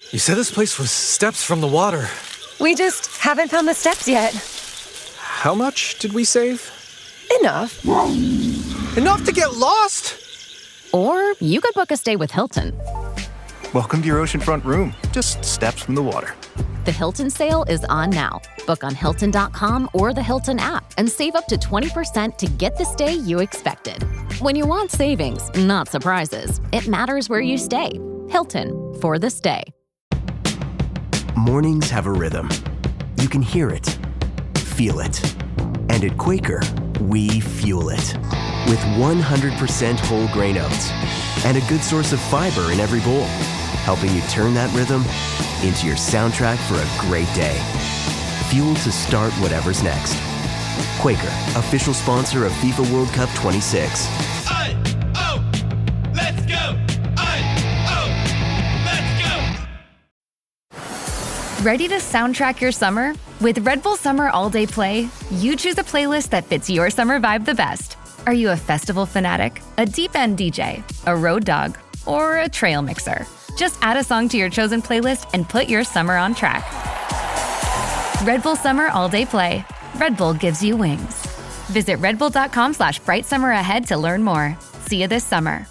You said this place was steps from the water. We just haven't found the steps yet. How much did we save? Enough. Enough to get lost? Or you could book a stay with Hilton. Welcome to your oceanfront room, just steps from the water. The Hilton sale is on now. Book on Hilton.com or the Hilton app and save up to 20% to get the stay you expected. When you want savings, not surprises, it matters where you stay. Hilton, for the stay. Mornings have a rhythm. You can hear it, feel it. And at Quaker, we fuel it. With 100% whole grain oats and a good source of fiber in every bowl, helping you turn that rhythm into your soundtrack for a great day. Fuel to start whatever's next. Quaker, official sponsor of FIFA World Cup 26. Let's go! Let's go! Ready to soundtrack your summer? With Red Bull Summer All Day Play, you choose a playlist that fits your summer vibe the best. Are you a festival fanatic, a deep end DJ, a road dog, or a trail mixer? Just add a song to your chosen playlist and put your summer on track. Red Bull Summer All Day Play. Red Bull gives you wings. Visit redbull.com/brightsummer to learn more. See you this summer.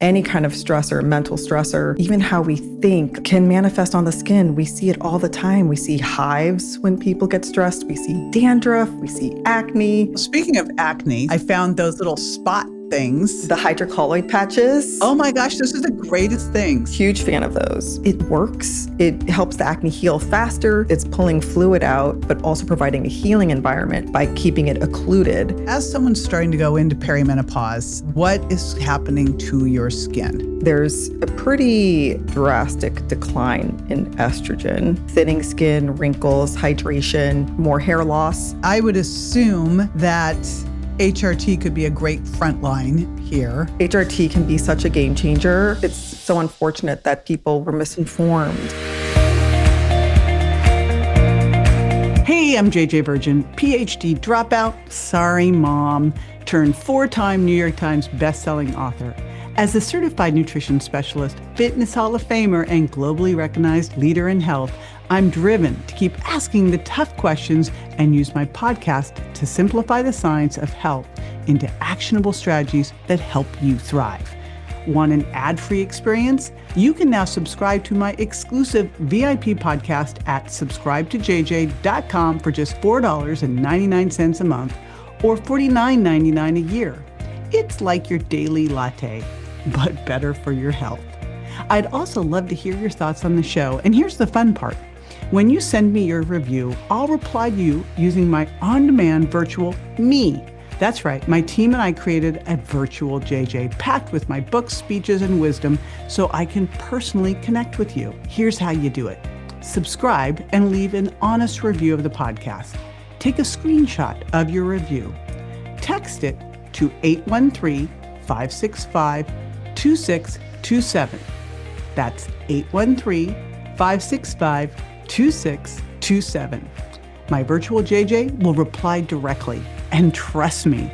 Any kind of stressor, mental stressor, even how we think can manifest on the skin. We see it all the time. We see hives when people get stressed. We see dandruff. We see acne. Speaking of acne, I found those little spot things. The hydrocolloid patches. Oh my gosh, those are the greatest things. Huge fan of those. It works. It helps the acne heal faster. It's pulling fluid out, but also providing a healing environment by keeping it occluded. As someone's starting to go into perimenopause, what is happening to your skin? There's a pretty drastic decline in estrogen, thinning skin, wrinkles, hydration, more hair loss. I would assume that HRT could be a great front line here. HRT can be such a game changer. It's so unfortunate that people were misinformed. Hey, I'm JJ Virgin, PhD dropout, sorry mom, turned 4-time New York Times bestselling author. As a certified nutrition specialist, fitness Hall of Famer, and globally recognized leader in health, I'm driven to keep asking the tough questions and use my podcast to simplify the science of health into actionable strategies that help you thrive. Want an ad-free experience? You can now subscribe to my exclusive VIP podcast at subscribetojj.com for just $4.99 a month or $49.99 a year. It's like your daily latte, but better for your health. I'd also love to hear your thoughts on the show. And here's the fun part. When you send me your review, I'll reply to you using my on-demand virtual me. That's right, my team and I created a virtual JJ packed with my books, speeches, and wisdom so I can personally connect with you. Here's how you do it. Subscribe and leave an honest review of the podcast. Take a screenshot of your review. Text it to 813-565-2627. That's 813-565-2627. My virtual JJ will reply directly. And trust me,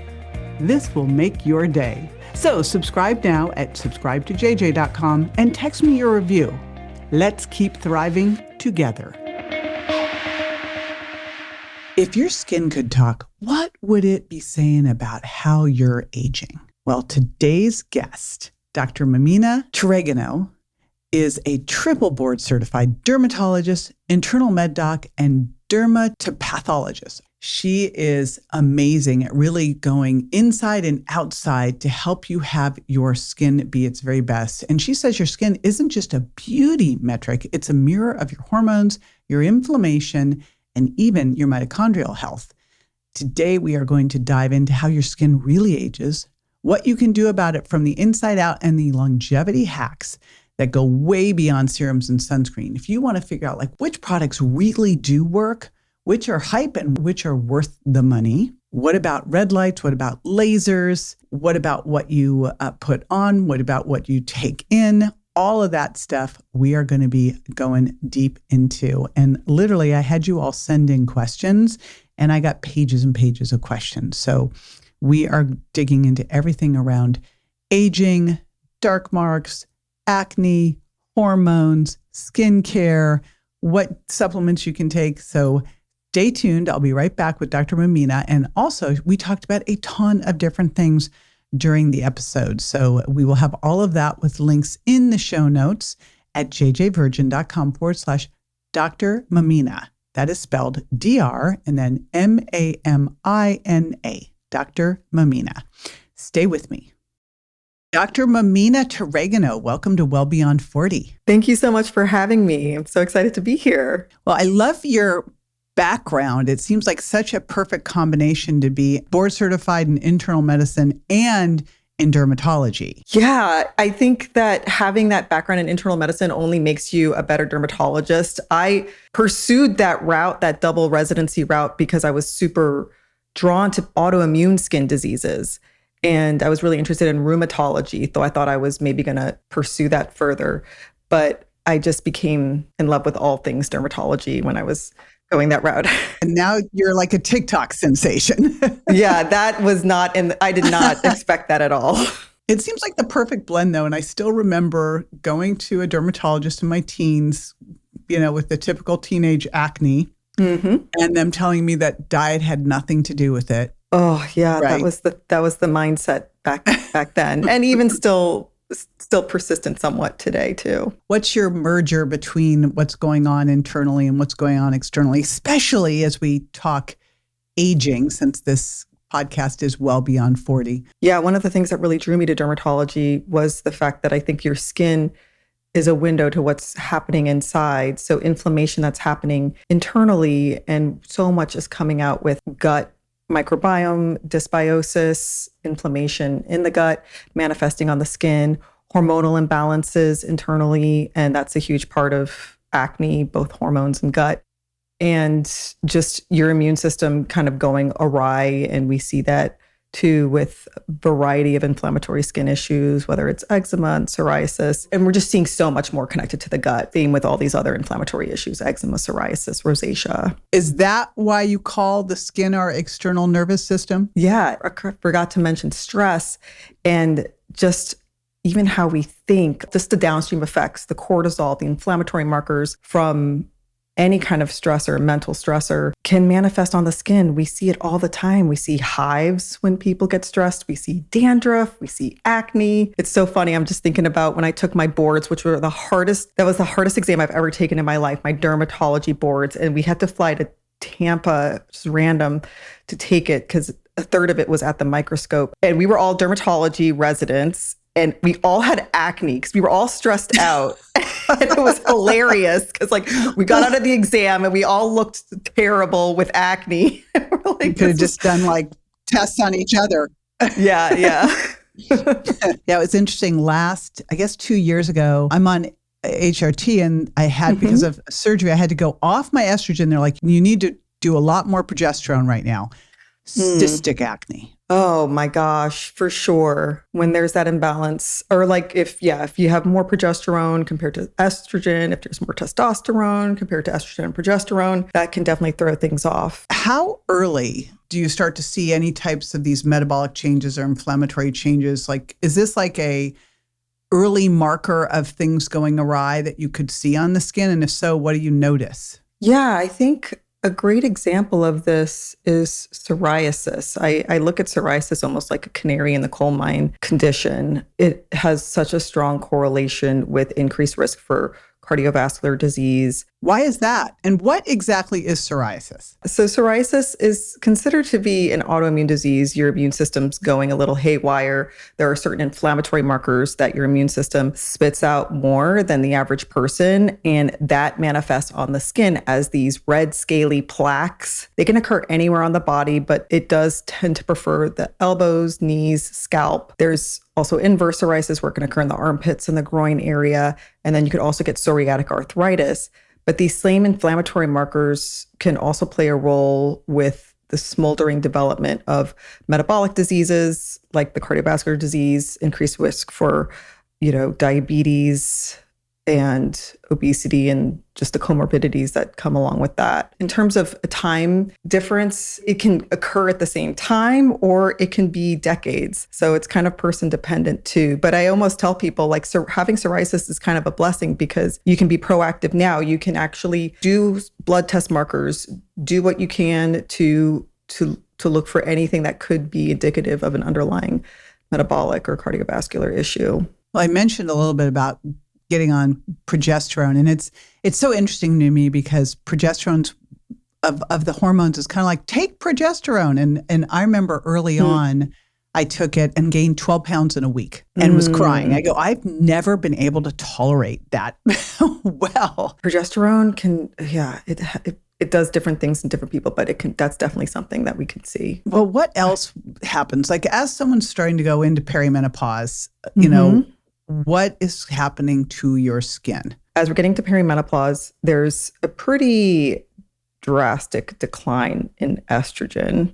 this will make your day. So subscribe now at subscribetojj.com and text me your review. Let's keep thriving together. If your skin could talk, what would it be saying about how you're aging? Well, today's guest, Dr. Mamina Turegano, is a triple board certified dermatologist, internal med doc, and dermatopathologist. She is amazing at really going inside and outside to help you have your skin be its very best. And she says your skin isn't just a beauty metric, it's a mirror of your hormones, your inflammation, and even your mitochondrial health. Today, we are going to dive into how your skin really ages, what you can do about it from the inside out, and the longevity hacks that go way beyond serums and sunscreen. If you want to figure out like which products really do work, which are hype and which are worth the money. What about red lights? What about lasers? What about what you put on? What about what you take in? All of that stuff we are going to be going deep into. And literally, I had you all send in questions and I got pages and pages of questions. So we are digging into everything around aging, dark marks, acne, hormones, skincare, what supplements you can take. So stay tuned. I'll be right back with Dr. Mamina. And also, we talked about a ton of different things during the episode. So we will have all of that with links in the show notes at jjvirgin.com/Dr. Mamina. That is spelled DR and then Mamina, Dr. Mamina. Stay with me. Dr. Mamina Turegano, welcome to Well Beyond 40. Thank you so much for having me. I'm so excited to be here. Well, I love your background. It seems like such a perfect combination to be board certified in internal medicine and in dermatology. Yeah, I think that having that background in internal medicine only makes you a better dermatologist. I pursued that route, that double residency route, because I was super drawn to autoimmune skin diseases. And I was really interested in rheumatology, though I thought I was maybe going to pursue that further. But I just became in love with all things dermatology when I was going that route. And now you're like a TikTok sensation. Yeah, that was not I did not expect that at all. It seems like the perfect blend though. And I still remember going to a dermatologist in my teens, with the typical teenage acne, and them telling me that diet had nothing to do with it. Oh yeah, right? that was the mindset back then. And even still persistent somewhat today too. What's your merger between what's going on internally and what's going on externally, especially as we talk aging, since this podcast is well beyond 40? Yeah, one of the things that really drew me to dermatology was the fact that I think your skin is a window to what's happening inside. So inflammation that's happening internally, and so much is coming out with gut microbiome, dysbiosis, inflammation in the gut, manifesting on the skin, hormonal imbalances internally, and that's a huge part of acne, both hormones and gut, and just your immune system kind of going awry. And we see that too with a variety of inflammatory skin issues, whether it's eczema and psoriasis. And we're just seeing so much more connected to the gut, being with all these other inflammatory issues, eczema, psoriasis, rosacea. Is that why you call the skin our external nervous system? Yeah, I forgot to mention stress and just even how we think, just the downstream effects, the cortisol, the inflammatory markers from any kind of stressor, mental stressor, can manifest on the skin. We see it all the time. We see hives when people get stressed. We see dandruff. We see acne. It's so funny. I'm just thinking about when I took my boards, which were that was the hardest exam I've ever taken in my life, my dermatology boards. And we had to fly to Tampa, just random, to take it because a third of it was at the microscope. And we were all dermatology residents. And we all had acne because we were all stressed out. And it was hilarious because we got out of the exam and we all looked terrible with acne. We're like, you could have just done tests on each other. Yeah. Yeah, it was interesting. I guess 2 years ago, I'm on HRT and I had, because of surgery, I had to go off my estrogen. They're like, you need to do a lot more progesterone right now. Cystic acne. Oh my gosh, for sure. When there's that imbalance, or if you have more progesterone compared to estrogen, if there's more testosterone compared to estrogen and progesterone, that can definitely throw things off. How early do you start to see any types of these metabolic changes or inflammatory changes? Is this a early marker of things going awry that you could see on the skin? And if so, what do you notice? Yeah, I think a great example of this is psoriasis. I look at psoriasis almost like a canary in the coal mine condition. It has such a strong correlation with increased risk for cardiovascular disease. Why is that? And what exactly is psoriasis? So psoriasis is considered to be an autoimmune disease. Your immune system's going a little haywire. There are certain inflammatory markers that your immune system spits out more than the average person, and that manifests on the skin as these red scaly plaques. They can occur anywhere on the body, but it does tend to prefer the elbows, knees, scalp. There's also inverse psoriasis where it can occur in the armpits and the groin area. And then you could also get psoriatic arthritis. But these same inflammatory markers can also play a role with the smoldering development of metabolic diseases like the cardiovascular disease, increased risk for, diabetes, and obesity and just the comorbidities that come along with that. In terms of a time difference, it can occur at the same time or it can be decades. So it's kind of person dependent too. But I almost tell people like having psoriasis is kind of a blessing because you can be proactive now. You can actually do blood test markers, do what you can to look for anything that could be indicative of an underlying metabolic or cardiovascular issue. Well, I mentioned a little bit about getting on progesterone, and it's so interesting to me because progesterone's of the hormones is kind of like take progesterone, and I remember early on I took it and gained 12 pounds in a week and was crying. I go, I've never been able to tolerate that well. Progesterone can, it does different things in different people, but that's definitely something that we can see. Well, what else happens? Like as someone's starting to go into perimenopause, you know, what is happening to your skin? As we're getting to perimenopause, there's a pretty drastic decline in estrogen,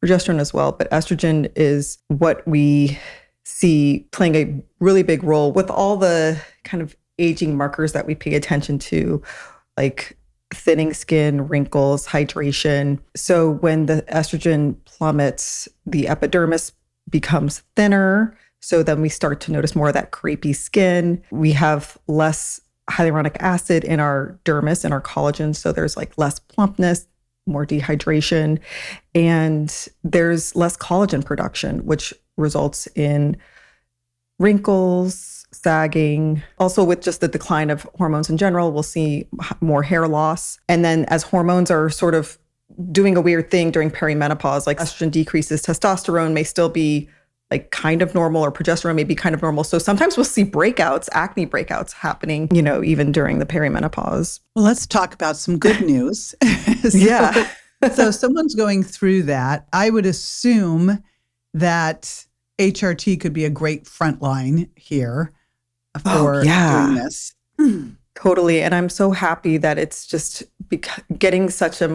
progesterone as well, but estrogen is what we see playing a really big role with all the kind of aging markers that we pay attention to, like thinning skin, wrinkles, hydration. So when the estrogen plummets, the epidermis becomes thinner. So then we start to notice more of that crepey skin. We have less hyaluronic acid in our dermis and our collagen. So there's like less plumpness, more dehydration, and there's less collagen production, which results in wrinkles, sagging. Also with just the decline of hormones in general, we'll see more hair loss. And then as hormones are sort of doing a weird thing during perimenopause, like estrogen decreases, testosterone may still be like kind of normal, or progesterone may be kind of normal. So sometimes we'll see breakouts, acne breakouts happening, you know, even during the perimenopause. Well, let's talk about some good news. So someone's going through that. I would assume that HRT could be a great front line here for doing this. Totally. And I'm so happy that it's just getting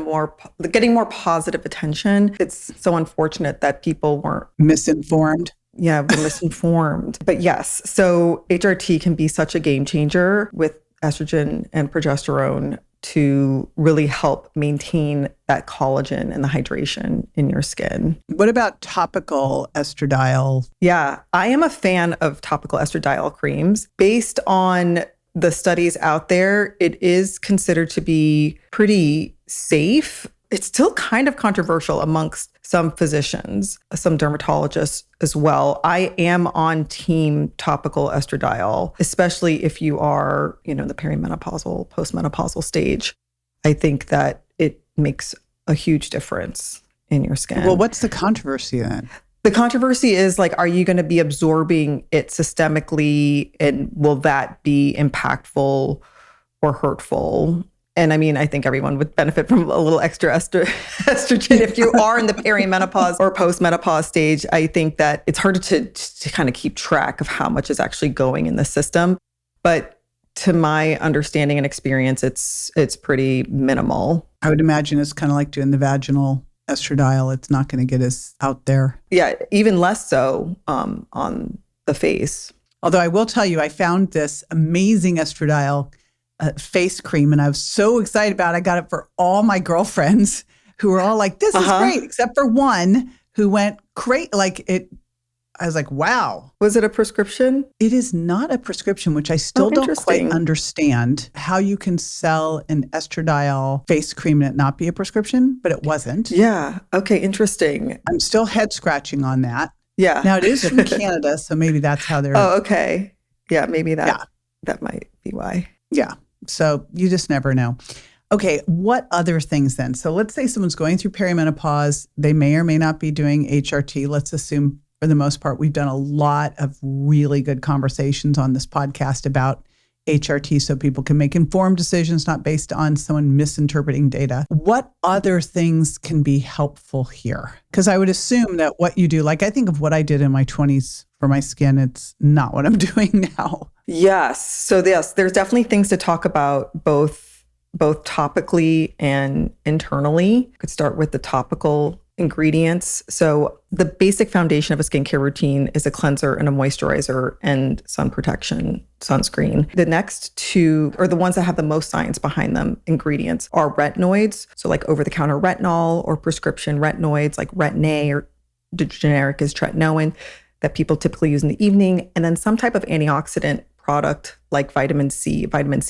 more positive attention. It's so unfortunate that people weren't misinformed. Yeah, we're misinformed. But yes, so HRT can be such a game changer with estrogen and progesterone to really help maintain that collagen and the hydration in your skin. What about topical estradiol? Yeah, I am a fan of topical estradiol creams. Based on the studies out there, it is considered to be pretty safe. It's still kind of controversial amongst some physicians, some dermatologists as well. I am on team topical estradiol, especially if you are, you know, the perimenopausal, postmenopausal stage. I think that it makes a huge difference in your skin. Well, what's the controversy then? The controversy is like, are you going to be absorbing it systemically, and will that be impactful or hurtful? And I mean, I think everyone would benefit from a little extra estrogen if you are in the perimenopause or postmenopause stage. I think that it's hard to kind of keep track of how much is actually going in the system. But to my understanding and experience, it's pretty minimal. I would imagine it's kind of like doing the vaginal estradiol. It's not going to get us out there. Yeah, even less so on the face. Although I will tell you, I found this amazing estradiol face cream, and I was so excited about it. I got it for all my girlfriends who were all like, this is great, except for one who went crazy. Like it, I was like, wow. Was it a prescription? It is not a prescription, which I still don't quite understand how you can sell an estradiol face cream and it not be a prescription, but it wasn't. Yeah. Okay. Interesting. I'm still head scratching on that. Yeah. Now it is from Canada, so maybe that's how they're. Oh, okay. Yeah. Maybe that might be why. Yeah. So you just never know. Okay. What other things then? So let's say someone's going through perimenopause. They may or may not be doing HRT. Let's assume for the most part, we've done a lot of really good conversations on this podcast about HRT so people can make informed decisions, not based on someone misinterpreting data. What other things can be helpful here? Because I would assume that what you do, like I think of what I did in my 20s for my skin, it's not what I'm doing now. Yes. So yes, there's definitely things to talk about both topically and internally. Could start with the topical ingredients. So the basic foundation of a skincare routine is a cleanser and a moisturizer and sun protection, sunscreen. The next two, or the ones that have the most science behind them, ingredients are retinoids. So like over-the-counter retinol or prescription retinoids like Retin-A, or the generic is tretinoin, that people typically use in the evening. And then some type of antioxidant product like vitamin C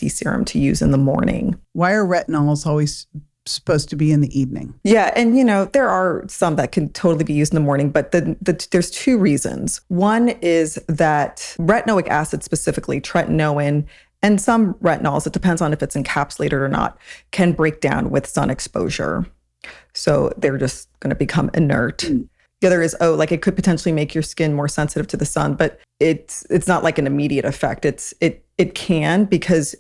serum to use in the morning. Why are retinols always supposed to be in the evening? Yeah. And, there are some that can totally be used in the morning, but there's two reasons. One is that retinoic acid, specifically tretinoin, and some retinols, it depends on if it's encapsulated or not, can break down with sun exposure. So they're just going to become inert. The other is, it could potentially make your skin more sensitive to the sun, but it's not like an immediate effect. It can, because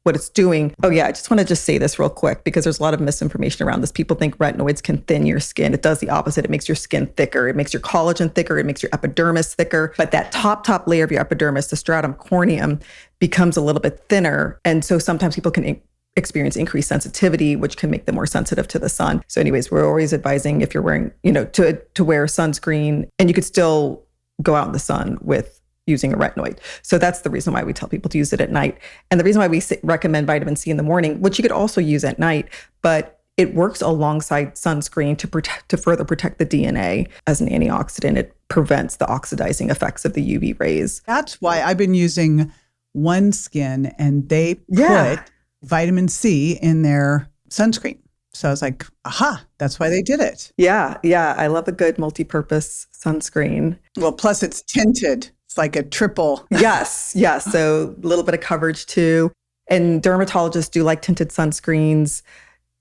what it's doing. Oh yeah, I just want to say this real quick because there's a lot of misinformation around this. People think retinoids can thin your skin. It does the opposite. It makes your skin thicker. It makes your collagen thicker. It makes your epidermis thicker. But that top layer of your epidermis, the stratum corneum, becomes a little bit thinner. And so sometimes people can experience increased sensitivity, which can make them more sensitive to the sun. So anyways, we're always advising, if you're wearing, to wear sunscreen, and you could still go out in the sun with using a retinoid. So that's the reason why we tell people to use it at night. And the reason why we recommend vitamin C in the morning, which you could also use at night, but it works alongside sunscreen to further protect the DNA as an antioxidant. It prevents the oxidizing effects of the UV rays. That's why I've been using OneSkin, and they put vitamin C in their sunscreen. So I was like, aha, that's why they did it. Yeah. I love a good multi-purpose sunscreen. Well, plus it's tinted. It's like a triple. Yes. So a little bit of coverage too. And dermatologists do like tinted sunscreens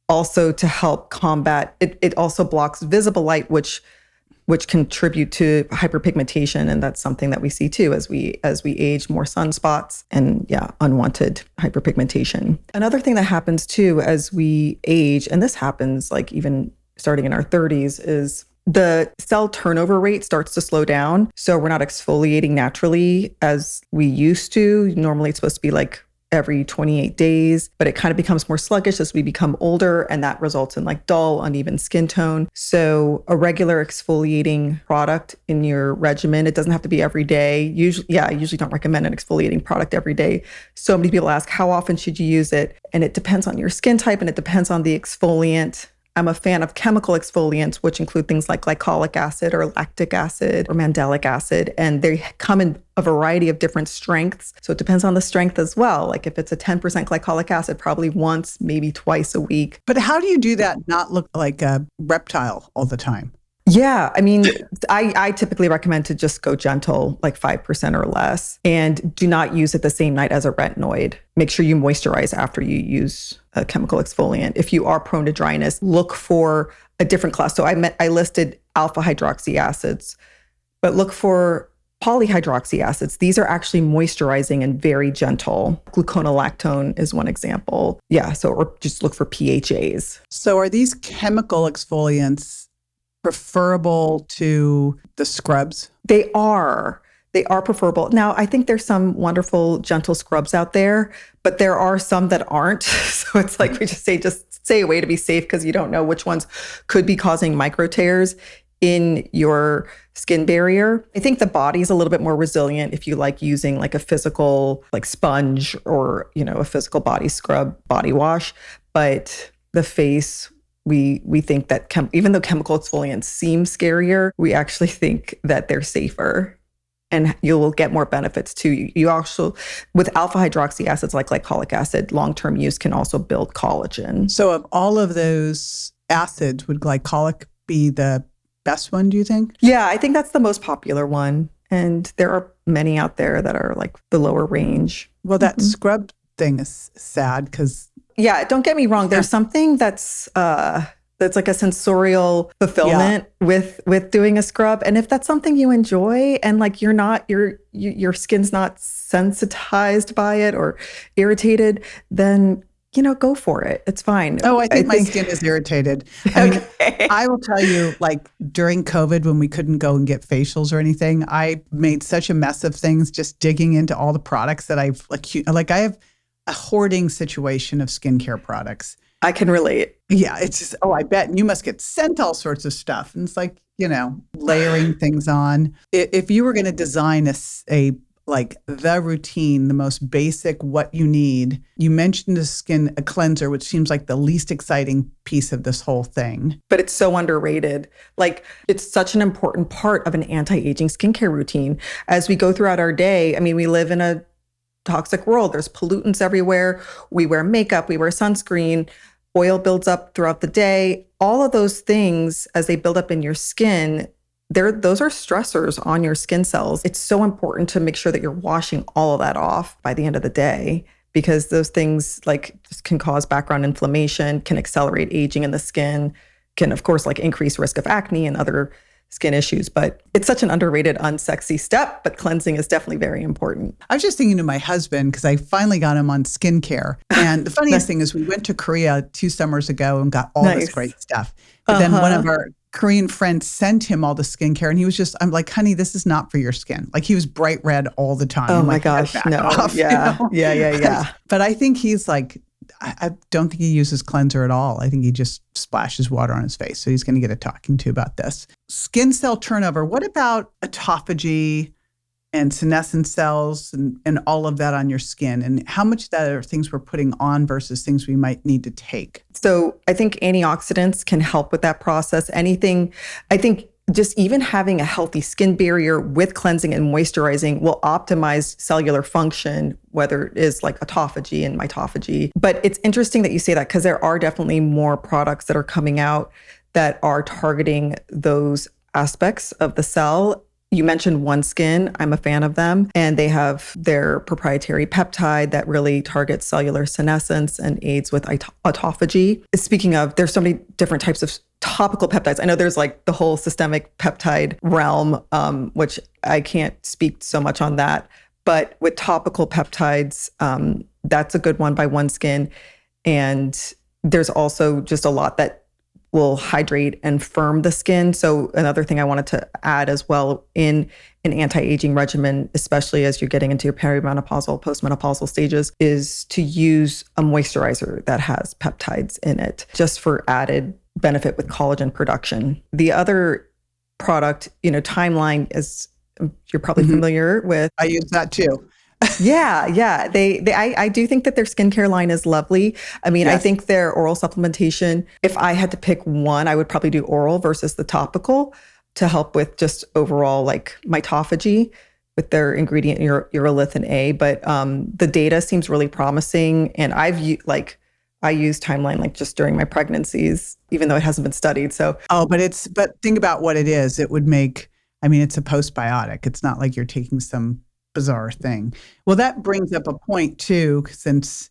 also to help combat, it also blocks visible light, which contribute to hyperpigmentation. And that's something that we see too as we age, more sunspots and unwanted hyperpigmentation. Another thing that happens too as we age, and this happens like even starting in our 30s, is the cell turnover rate starts to slow down. So we're not exfoliating naturally as we used to. Normally it's supposed to be like every 28 days, but it kind of becomes more sluggish as we become older, and that results in like dull, uneven skin tone. So a regular exfoliating product in your regimen, it doesn't have to be every day. I usually don't recommend an exfoliating product every day. So many people ask, how often should you use it? And it depends on your skin type, and it depends on the exfoliant. I'm a fan of chemical exfoliants, which include things like glycolic acid or lactic acid or mandelic acid. And they come in a variety of different strengths. So it depends on the strength as well. Like if it's a 10% glycolic acid, probably once, maybe twice a week. But how do you do that not look like a reptile all the time? Yeah, I mean, I typically recommend to just go gentle, like 5% or less, and do not use it the same night as a retinoid. Make sure you moisturize after you use a chemical exfoliant. If you are prone to dryness, look for a different class. So I listed alpha hydroxy acids, but look for polyhydroxy acids. These are actually moisturizing and very gentle. Gluconolactone is one example. Yeah, or just look for PHAs. So are these chemical exfoliants preferable to the scrubs? They are preferable. Now, I think there's some wonderful, gentle scrubs out there, but there are some that aren't. So it's like we just stay away to be safe, because you don't know which ones could be causing micro tears in your skin barrier. I think the body's a little bit more resilient if you like using like a physical like sponge or, a physical body scrub, body wash. But the face, we think that even though chemical exfoliants seem scarier, we actually think that they're safer, and you'll get more benefits too. You also, with alpha hydroxy acids like glycolic acid, long-term use can also build collagen. So of all of those acids, would glycolic be the best one, do you think? Yeah, I think that's the most popular one. And there are many out there that are like the lower range. Well, that scrub thing is sad because... Yeah, don't get me wrong. There's something that's like a sensorial fulfillment with doing a scrub. And if that's something you enjoy and like your skin's not sensitized by it or irritated, then go for it. It's fine. Oh, I think my skin is irritated. I mean, I will tell you, like during COVID when we couldn't go and get facials or anything, I made such a mess of things just digging into all the products that I've I have a hoarding situation of skincare products. I can relate. Yeah, it's just, I bet. And you must get sent all sorts of stuff. And it's like, layering things on. If you were going to design like the routine, the most basic, what you need, you mentioned a cleanser, which seems like the least exciting piece of this whole thing. But it's so underrated. Like, it's such an important part of an anti-aging skincare routine. As we go throughout our day, I mean, we live in a toxic world. There's pollutants everywhere. We wear makeup, we wear sunscreen, oil builds up throughout the day. All of those things, as they build up in your skin, those are stressors on your skin cells. It's so important to make sure that you're washing all of that off by the end of the day, because those things just can cause background inflammation, can accelerate aging in the skin, can of course increase risk of acne and other skin issues. But it's such an underrated, unsexy step, but cleansing is definitely very important. I was just thinking to my husband, because I finally got him on skincare. And the funniest thing is we went to Korea 2 summers ago and got all this great stuff. But then one of our Korean friends sent him all the skincare, and he was I'm like, honey, this is not for your skin. Like, he was bright red all the time. Oh my gosh, no. Off, Yeah. But I think he's I don't think he uses cleanser at all. I think he just splashes water on his face. So he's going to get a talking to about this. Skin cell turnover. What about autophagy and senescence cells and all of that on your skin? And how much of that are things we're putting on versus things we might need to take? So I think antioxidants can help with that process. I think just even having a healthy skin barrier with cleansing and moisturizing will optimize cellular function, whether it is like autophagy and mitophagy. But it's interesting that you say that, because there are definitely more products that are coming out that are targeting those aspects of the cell. You mentioned OneSkin. I'm a fan of them. And they have their proprietary peptide that really targets cellular senescence and aids with autophagy. Speaking of, there's so many different types of topical peptides. I know there's the whole systemic peptide realm, which I can't speak so much on that. But with topical peptides, that's a good one by OneSkin. And there's also just a lot that will hydrate and firm the skin. So another thing I wanted to add as well in an anti-aging regimen, especially as you're getting into your perimenopausal, postmenopausal stages, is to use a moisturizer that has peptides in it, just for added benefit with collagen production. The other product, Timeline, is you're probably familiar with. I use that too. Yeah. I do think that their skincare line is lovely. I mean, yes. I think their oral supplementation, if I had to pick one, I would probably do oral versus the topical to help with just overall mitophagy with their ingredient urolithin A. But the data seems really promising. And I use Timeline just during my pregnancies, even though it hasn't been studied. So, but think about what it is. It would it's a postbiotic. It's not like you're taking some bizarre thing. Well, that brings up a point too, since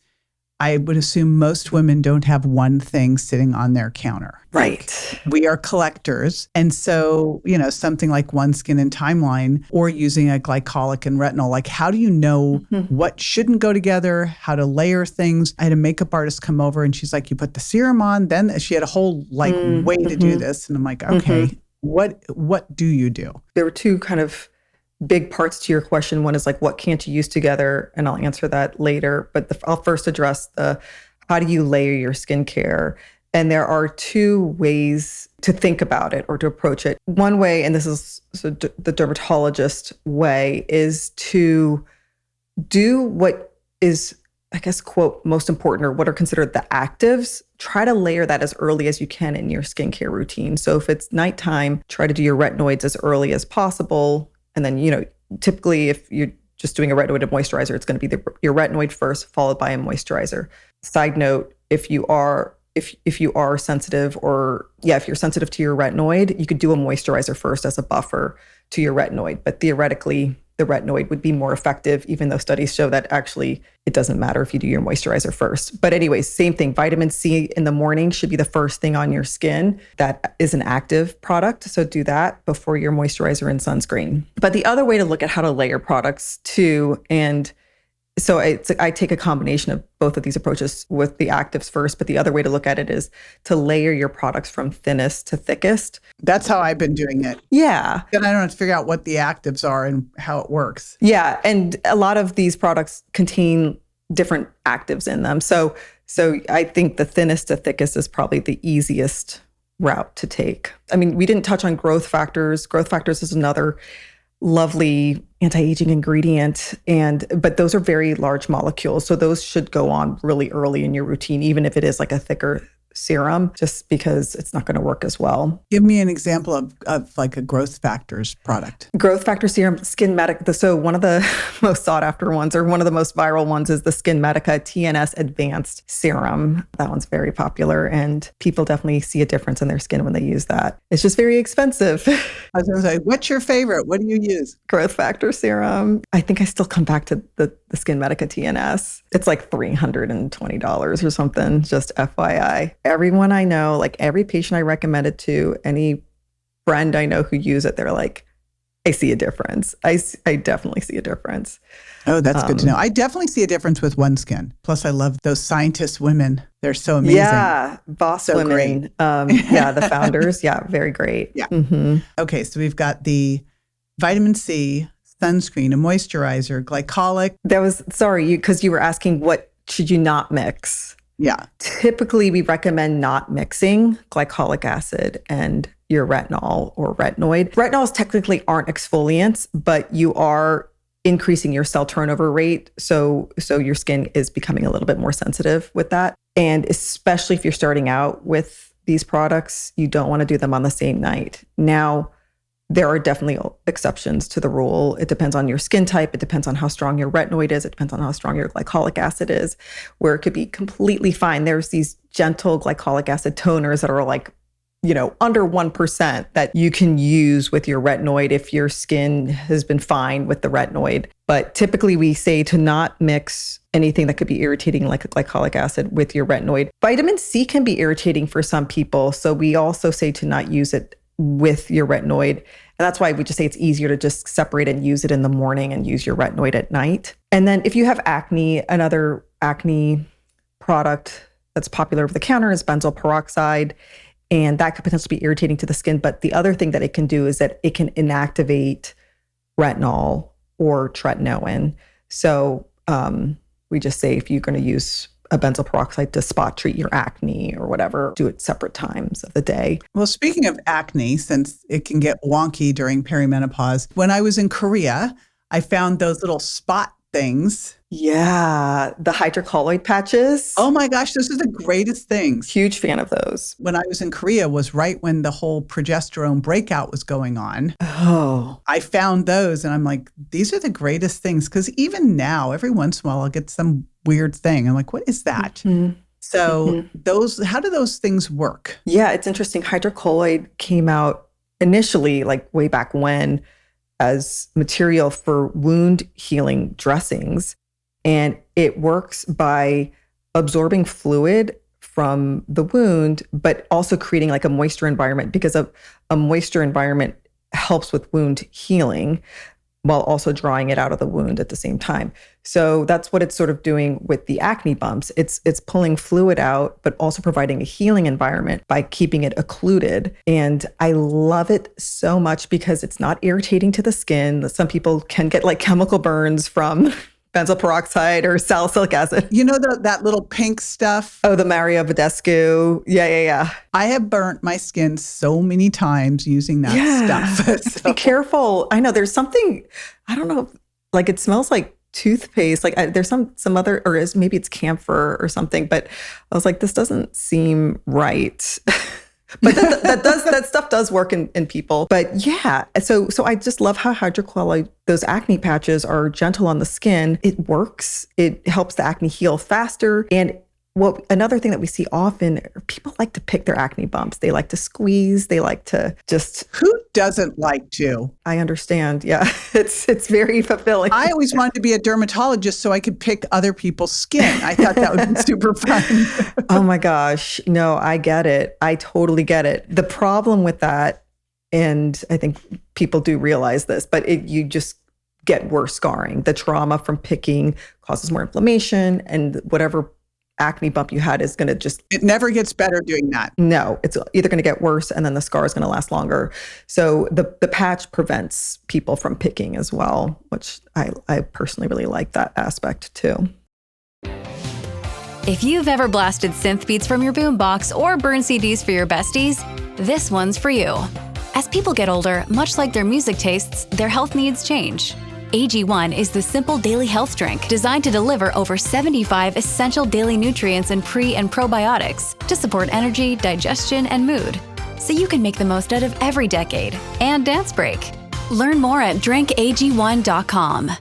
I would assume most women don't have one thing sitting on their counter. Right. We are collectors. And so, something like OneSkin and Timeline, or using a glycolic and retinol, how do you know what shouldn't go together, how to layer things? I had a makeup artist come over and she's like, you put the serum on, then she had a whole way to do this. And I'm like, okay, what do you do? There were two kind of big parts to your question. One is what can't you use together? And I'll answer that later. But I'll first address how do you layer your skincare? And there are 2 ways to think about it or to approach it. One way, and this is the dermatologist way, is to do what is, I guess, quote, most important, or what are considered the actives. Try to layer that as early as you can in your skincare routine. So if it's nighttime, try to do your retinoids as early as possible. And then, typically if you're just doing a retinoid and moisturizer, it's going to be your retinoid first, followed by a moisturizer. Side note, if you are sensitive, if you're sensitive to your retinoid, you could do a moisturizer first as a buffer to your retinoid. But theoretically, the retinoid would be more effective, even though studies show that actually it doesn't matter if you do your moisturizer first. But anyways, same thing. Vitamin C in the morning should be the first thing on your skin. That is an active product. So do that before your moisturizer and sunscreen. But the other way to look at how to layer products too, and so I take a combination of both of these approaches with the actives first, but the other way to look at it is to layer your products from thinnest to thickest. That's how I've been doing it. Yeah. Then I don't have to figure out what the actives are and how it works. Yeah. And a lot of these products contain different actives in them. So So I think the thinnest to thickest is probably the easiest route to take. I mean, we didn't touch on growth factors. Growth factors is another lovely anti-aging ingredient, but those are very large molecules. So those should go on really early in your routine, even if it is like a thicker serum, just because it's not going to work as well. Give me an example of like a growth factors product. Growth factor serum, Skin Medica. So one of the most sought after ones, or one of the most viral ones, is the Skin Medica TNS Advanced Serum. That one's very popular, and people definitely see a difference in their skin when they use that. It's just very expensive. I was going to say, what's your favorite? What do you use? Growth factor serum. I think I still come back to the Skin Medica TNS. It's like $320 or something, just FYI. Everyone I know, like every patient I recommend it to, any friend I know who use it, they're like, I see a difference. I definitely see a difference. Oh, that's good to know. I definitely see a difference with OneSkin. Plus, I love those scientist women. They're so amazing. Yeah, boss so women. Yeah, the founders. Yeah, very great. Yeah. Mm-hmm. Okay, so we've got the vitamin C, sunscreen, a moisturizer, glycolic. Because you were asking what should you not mix? Yeah. Typically, we recommend not mixing glycolic acid and your retinol or retinoid. Retinols technically aren't exfoliants, but you are increasing your cell turnover rate. So your skin is becoming a little bit more sensitive with that. And especially if you're starting out with these products, you don't want to do them on the same night. Now, there are definitely exceptions to the rule. It depends on your skin type. It depends on how strong your retinoid is. It depends on how strong your glycolic acid is, where it could be completely fine. There's these gentle glycolic acid toners that are like, under 1% that you can use with your retinoid if your skin has been fine with the retinoid. But typically we say to not mix anything that could be irritating like a glycolic acid with your retinoid. Vitamin C can be irritating for some people. So we also say to not use it with your retinoid. And that's why we just say it's easier to just separate and use it in the morning and use your retinoid at night. And then if you have acne, another acne product that's popular over the counter is benzoyl peroxide. And that could potentially be irritating to the skin. But the other thing that it can do is that it can inactivate retinol or tretinoin. So we just say if you're going to use a benzoyl peroxide to spot treat your acne or whatever, do it separate times of the day. Well, speaking of acne, since it can get wonky during perimenopause, when I was in Korea, I found those little spot things. Yeah, the hydrocolloid patches. Oh my gosh, those are the greatest things. Huge fan of those. When I was in Korea was right when the whole progesterone breakout was going on. Oh. I found those and I'm like, these are the greatest things. Because even now, every once in a while, I'll get some weird thing. I'm like, what is that? Mm-hmm. So how do those things work? Yeah, it's interesting. Hydrocolloid came out initially, like way back when, as material for wound healing dressings. And it works by absorbing fluid from the wound, but also creating like a moisture environment, because a moisture environment helps with wound healing while also drawing it out of the wound at the same time. So that's what it's sort of doing with the acne bumps. It's pulling fluid out, but also providing a healing environment by keeping it occluded. And I love it so much because it's not irritating to the skin. Some people can get like chemical burns from benzoyl peroxide or salicylic acid. You know that little pink stuff? Oh, the Mario Badescu. Yeah. I have burnt my skin so many times using that stuff. So. Be careful. I know there's something, I don't know, like it smells like toothpaste. Like there's some other, or maybe it's camphor or something, but I was like, this doesn't seem right. But that stuff does work in people. But yeah, so I just love how hydrocolloid, those acne patches are gentle on the skin. It works. It helps the acne heal faster. And another thing that we see often, people like to pick their acne bumps. They like to squeeze. They like to just... Who doesn't like to? I understand. Yeah, it's very fulfilling. I always wanted to be a dermatologist so I could pick other people's skin. I thought that would be super fun. Oh my gosh. No, I get it. I totally get it. The problem with that, and I think people do realize this, but you just get worse scarring. The trauma from picking causes more inflammation, and whatever acne bump you had is going to just... It never gets better doing that. No, it's either going to get worse and then the scar is going to last longer. So the patch prevents people from picking as well, which I personally really like that aspect too. If you've ever blasted synth beats from your boombox or burned CDs for your besties, this one's for you. As people get older, much like their music tastes, their health needs change. AG1 is the simple daily health drink designed to deliver over 75 essential daily nutrients and pre- and probiotics to support energy, digestion, and mood, so you can make the most out of every decade and dance break. Learn more at drinkag1.com.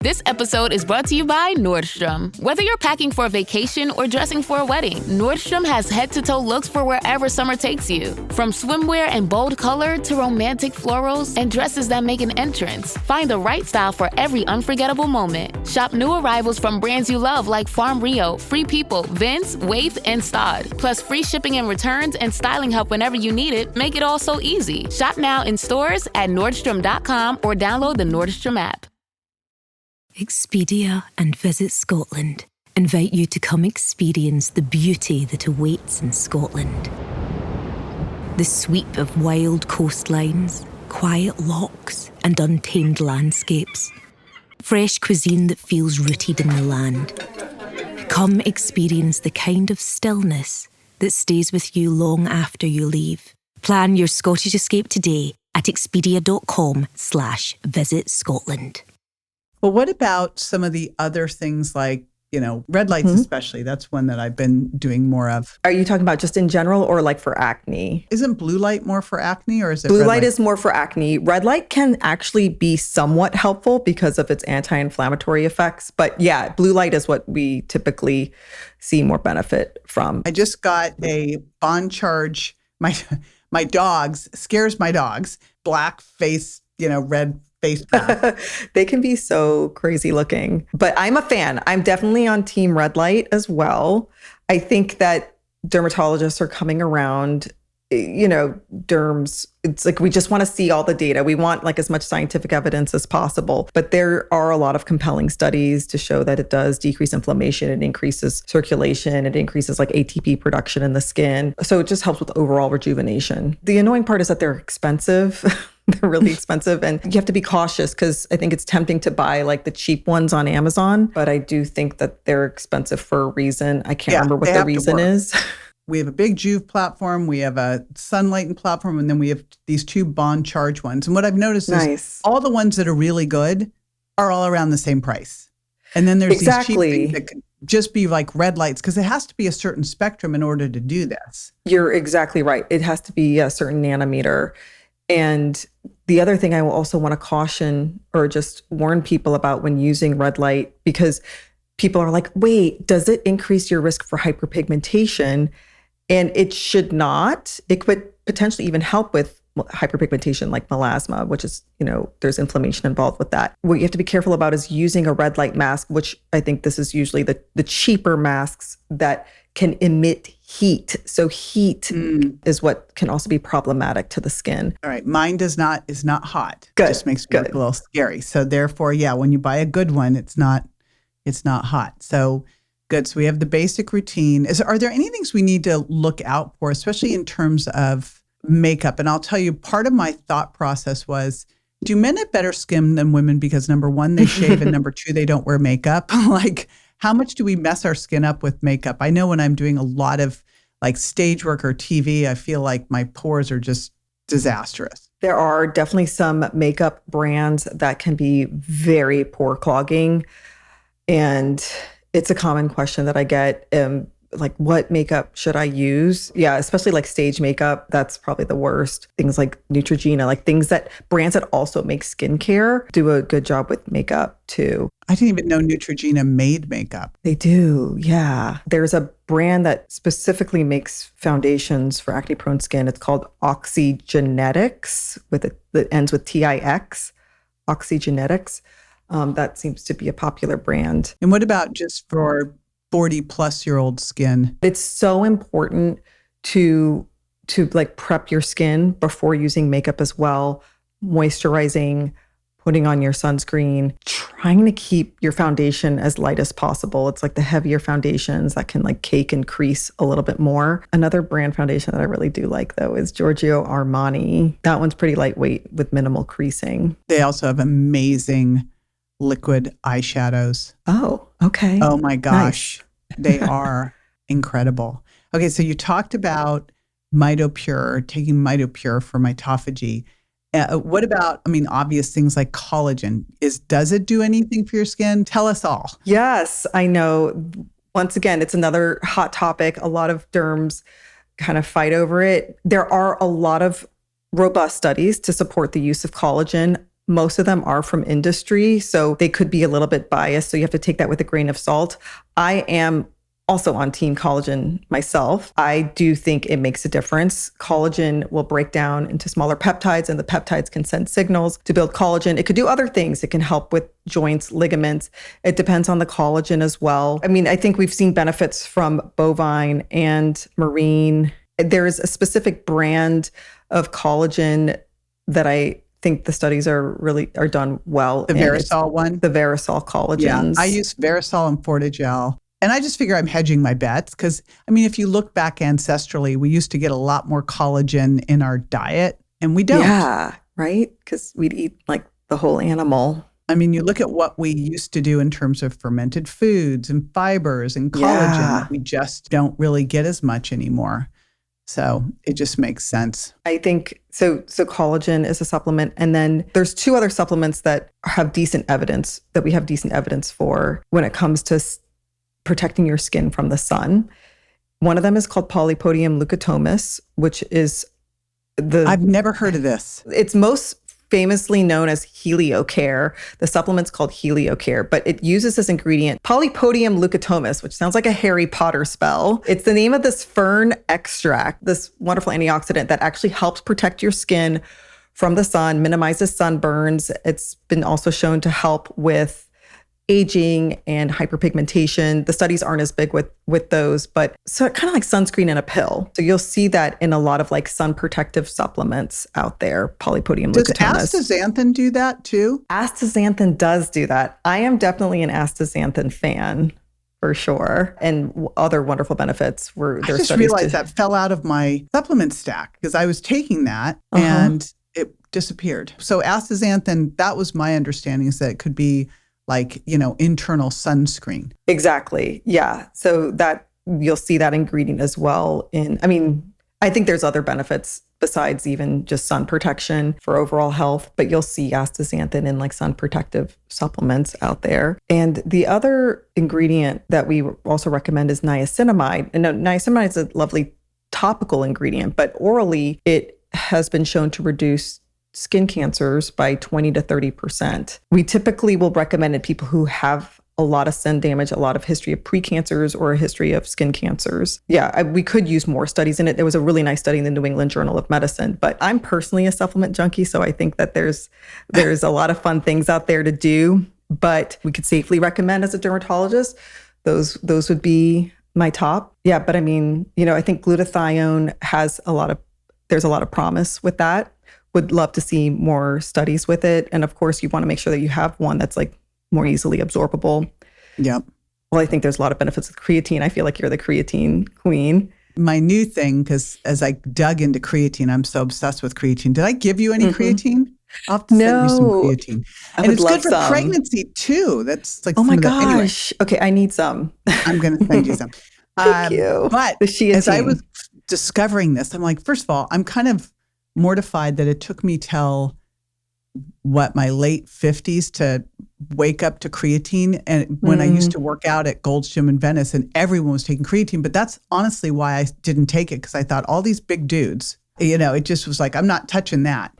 This episode is brought to you by Nordstrom. Whether you're packing for a vacation or dressing for a wedding, Nordstrom has head-to-toe looks for wherever summer takes you. From swimwear and bold color to romantic florals and dresses that make an entrance, find the right style for every unforgettable moment. Shop new arrivals from brands you love like Farm Rio, Free People, Vince, Waif, and Stod. Plus free shipping and returns and styling help whenever you need it make it all so easy. Shop now in stores at Nordstrom.com or download the Nordstrom app. Expedia and Visit Scotland invite you to come experience the beauty that awaits in Scotland. The sweep of wild coastlines, quiet lochs, and untamed landscapes. Fresh cuisine that feels rooted in the land. Come experience the kind of stillness that stays with you long after you leave. Plan your Scottish escape today at expedia.com/Visit Scotland. Well, what about some of the other things like, red lights especially? That's one that I've been doing more of. Are you talking about just in general or like for acne? Isn't blue light more for acne or is it Blue light is more for acne. Red light can actually be somewhat helpful because of its anti-inflammatory effects. But yeah, blue light is what we typically see more benefit from. I just got a bond charge. My dogs, scares my dogs, black face, red face mask. They can be so crazy looking, but I'm a fan. I'm definitely on team red light as well. I think that dermatologists are coming around, derms. It's like, we just want to see all the data. We want like as much scientific evidence as possible, but there are a lot of compelling studies to show that it does decrease inflammation. It increases circulation. It increases like ATP production in the skin. So it just helps with overall rejuvenation. The annoying part is that they're expensive. They're really expensive and you have to be cautious because I think it's tempting to buy like the cheap ones on Amazon, but I do think that they're expensive for a reason. I can't remember what the reason is. We have a big Juve platform, we have a Sunlighten platform, and then we have these two bond charge ones. And what I've noticed is all the ones that are really good are all around the same price. And then there's these cheap things that could just be like red lights because it has to be a certain spectrum in order to do this. You're exactly right. It has to be a certain nanometer. And the other thing I will also want to caution or just warn people about when using red light, because people are like, wait, does it increase your risk for hyperpigmentation? And it should not. It could potentially even help with hyperpigmentation like melasma, which is, there's inflammation involved with that. What you have to be careful about is using a red light mask, which I think this is usually the cheaper masks that can emit heat. So heat is what can also be problematic to the skin. All right. Mine is not hot. Good. It just makes me look a little scary. So therefore, when you buy a good one, it's not hot. So good. So we have the basic routine. Are there any things we need to look out for, especially in terms of makeup? And I'll tell you, part of my thought process was, do men have better skin than women? Because number one, they shave, and number two, they don't wear makeup. Like, how much do we mess our skin up with makeup? I know when I'm doing a lot of like stage work or TV, I feel like my pores are just disastrous. There are definitely some makeup brands that can be very pore clogging. And it's a common question that I get. Like, what makeup should I use? Yeah, especially like stage makeup. That's probably the worst. Things like Neutrogena, like brands that also make skincare do a good job with makeup too. I didn't even know Neutrogena made makeup. They do, yeah. There's a brand that specifically makes foundations for acne-prone skin. It's called Oxygenetics, that ends with TIX, Oxygenetics. That seems to be a popular brand. And what about just for 40-plus-year-old skin? It's so important to like prep your skin before using makeup as well. Moisturizing, putting on your sunscreen, trying to keep your foundation as light as possible. It's like the heavier foundations that can like cake and crease a little bit more. Another brand foundation that I really do like though is Giorgio Armani. That one's pretty lightweight with minimal creasing. They also have amazing liquid eyeshadows. Oh, okay. Oh my gosh. They are incredible. Okay, so you talked about MitoPure, taking MitoPure for mitophagy. What about, obvious things like collagen? Does it do anything for your skin? Tell us all. Yes, I know. Once again, it's another hot topic. A lot of derms kind of fight over it. There are a lot of robust studies to support the use of collagen. Most of them are from industry, so they could be a little bit biased. So you have to take that with a grain of salt. I am also on team collagen myself. I do think it makes a difference. Collagen will break down into smaller peptides, and the peptides can send signals to build collagen. It could do other things. It can help with joints, ligaments. It depends on the collagen as well. I think we've seen benefits from bovine and marine. There's a specific brand of collagen that I think the studies are done well. The Verisol one? The Verisol collagens. Yeah, I use Verisol and Fortigel. And I just figure I'm hedging my bets because, if you look back ancestrally, we used to get a lot more collagen in our diet, and we don't. Yeah, right? Because we'd eat like the whole animal. You look at what we used to do in terms of fermented foods and fibers and collagen that we just don't really get as much anymore. So it just makes sense. I think so collagen is a supplement. And then there's two other supplements that have decent evidence for when it comes to protecting your skin from the sun. One of them is called Polypodium leucotomus, which is I've never heard of this. It's most famously known as HelioCare. The supplement's called HelioCare, but it uses this ingredient, Polypodium leucotomus, which sounds like a Harry Potter spell. It's the name of this fern extract, this wonderful antioxidant that actually helps protect your skin from the sun, minimizes sunburns. It's been also shown to help with aging and hyperpigmentation. The studies aren't as big with those, but so kind of like sunscreen in a pill. So you'll see that in a lot of like sun protective supplements out there, Polypodium leucotomus. Does astaxanthin do that too? Astaxanthin does do that. I am definitely an astaxanthin fan for sure. And other wonderful benefits were there. I just realized that fell out of my supplement stack because I was taking that and it disappeared. So astaxanthin, that was my understanding, is that it could be like, internal sunscreen. Exactly. Yeah. So that you'll see that ingredient as well I think there's other benefits besides even just sun protection for overall health, but you'll see astaxanthin in like sun protective supplements out there. And the other ingredient that we also recommend is niacinamide. And niacinamide is a lovely topical ingredient, but orally it has been shown to reduce skin cancers by 20 to 30%. We typically will recommend it people who have a lot of sun damage, a lot of history of precancers or a history of skin cancers. Yeah, we could use more studies in it. There was a really nice study in the New England Journal of Medicine, but I'm personally a supplement junkie, so I think that there's a lot of fun things out there to do, but we could safely recommend as a dermatologist, those would be my top. Yeah, but I think glutathione there's a lot of promise with that. Would love to see more studies with it. And of course, you want to make sure that you have one that's like more easily absorbable. Yep. Well, I think there's a lot of benefits with creatine. I feel like you're the creatine queen. My new thing, because as I dug into creatine, I'm so obsessed with creatine. Did I give you any creatine? I'll have to send you some creatine. And it's good for pregnancy too. That's like, oh my gosh. Anyway, okay, I need some. I'm going to send you some. Thank you. But as I was discovering this, I'm like, first of all, I'm kind of mortified that it took me till my late 50s to wake up to creatine. And when I used to work out at Gold's Gym in Venice and everyone was taking creatine, but that's honestly why I didn't take it. Cause I thought all these big dudes, it just was like, I'm not touching that.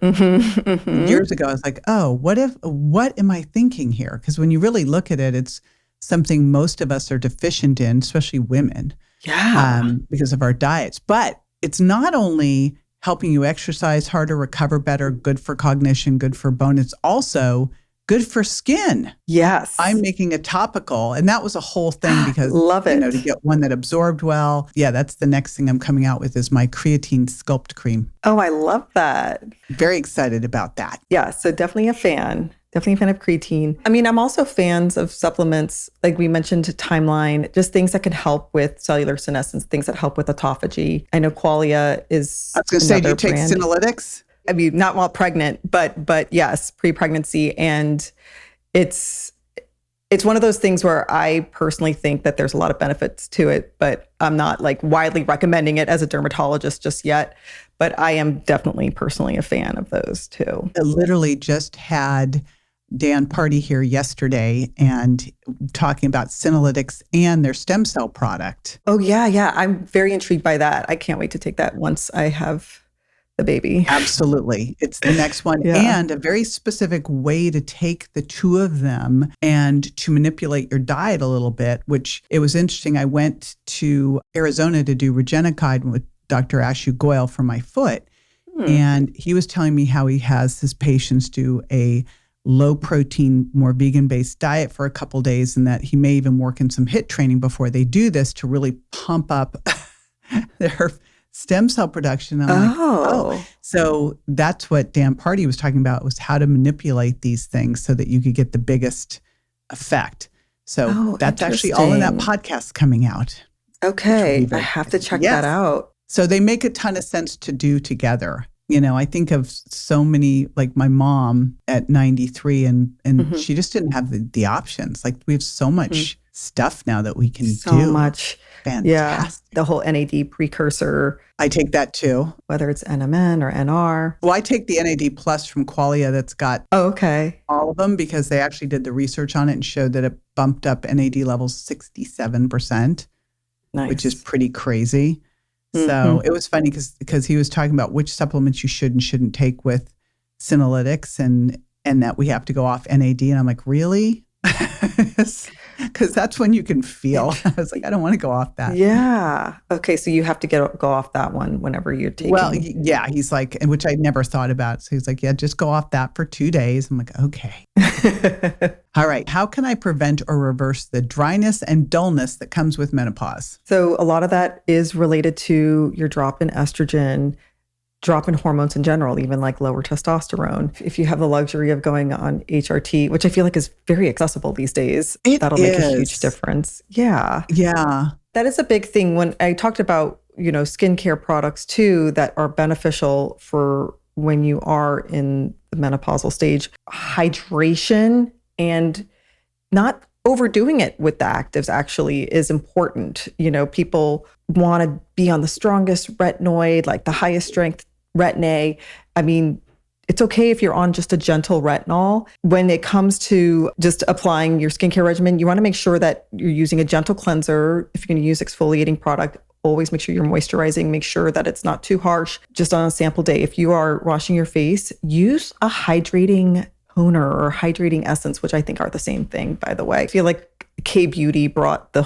Years ago, I was like, oh, what am I thinking here? Cause when you really look at it, it's something most of us are deficient in, especially women. Yeah. Because of our diets, but it's not only helping you exercise harder, recover better, good for cognition, good for bone. It's also good for skin. Yes. I'm making a topical, and that was a whole thing because love it. To get one that absorbed well. Yeah, that's the next thing I'm coming out with is my creatine sculpt cream. Oh, I love that. Very excited about that. Yeah, so definitely a fan. Definitely a fan of creatine. I'm also fans of supplements, like we mentioned, Timeline, just things that can help with cellular senescence, things that help with autophagy. I know Qualia is I was going to say, do you take senolytics? Not while pregnant, but yes, pre-pregnancy. And It's one of those things where I personally think that there's a lot of benefits to it, but I'm not like widely recommending it as a dermatologist just yet. But I am definitely personally a fan of those too. I literally just had Dan Party here yesterday and talking about senolytics and their stem cell product. Oh, yeah. I'm very intrigued by that. I can't wait to take that once I have the baby. Absolutely. It's the next one. Yeah. And a very specific way to take the two of them and to manipulate your diet a little bit, which it was interesting. I went to Arizona to do Regenicide with Dr. Ashu Goyal for my foot. And he was telling me how he has his patients do a low protein, more vegan-based diet for a couple days, and that he may even work in some HIIT training before they do this to really pump up their stem cell production. I'm like, oh. So that's what Dan Party was talking about, was how to manipulate these things so that you could get the biggest effect. So that's actually all in that podcast coming out. Okay. I have to check that out. So they make a ton of sense to do together. You know, I think of so many, like my mom at 93, and she just didn't have the options. Like we have so much stuff now that we can do. So much. Fantastic. Yeah. The whole NAD precursor. I take that too. Whether it's NMN or NR. Well, I take the NAD Plus from Qualia that's got all of them, because they actually did the research on it and showed that it bumped up NAD levels 67%, which is pretty crazy. So it was funny because he was talking about which supplements you should and shouldn't take with senolytics, and that we have to go off NAD. And I'm like, really? Because that's when you can feel. I was like, I don't want to go off that. Yeah. Okay. So you have to go off that one whenever you're taking. Well, yeah. He's like, which I never thought about. So he's like, yeah, just go off that for 2 days. I'm like, okay. All right. How can I prevent or reverse the dryness and dullness that comes with menopause? So a lot of that is related to your drop in estrogen, drop in hormones in general, even like lower testosterone. If you have the luxury of going on HRT, which I feel like is very accessible these days, that'll make a huge difference. Yeah. Yeah. That is a big thing. When I talked about, skincare products too, that are beneficial for when you are in the menopausal stage, hydration and not overdoing it with the actives actually is important. People want to be on the strongest retinoid, like the highest strength retin-A. I mean, it's okay if you're on just a gentle retinol. When it comes to just applying your skincare regimen, you want to make sure that you're using a gentle cleanser. If you're going to use exfoliating product, always make sure you're moisturizing. Make sure that it's not too harsh. Just on a sample day, if you are washing your face, use a hydrating toner or hydrating essence, which I think are the same thing, by the way. I feel like K-Beauty brought the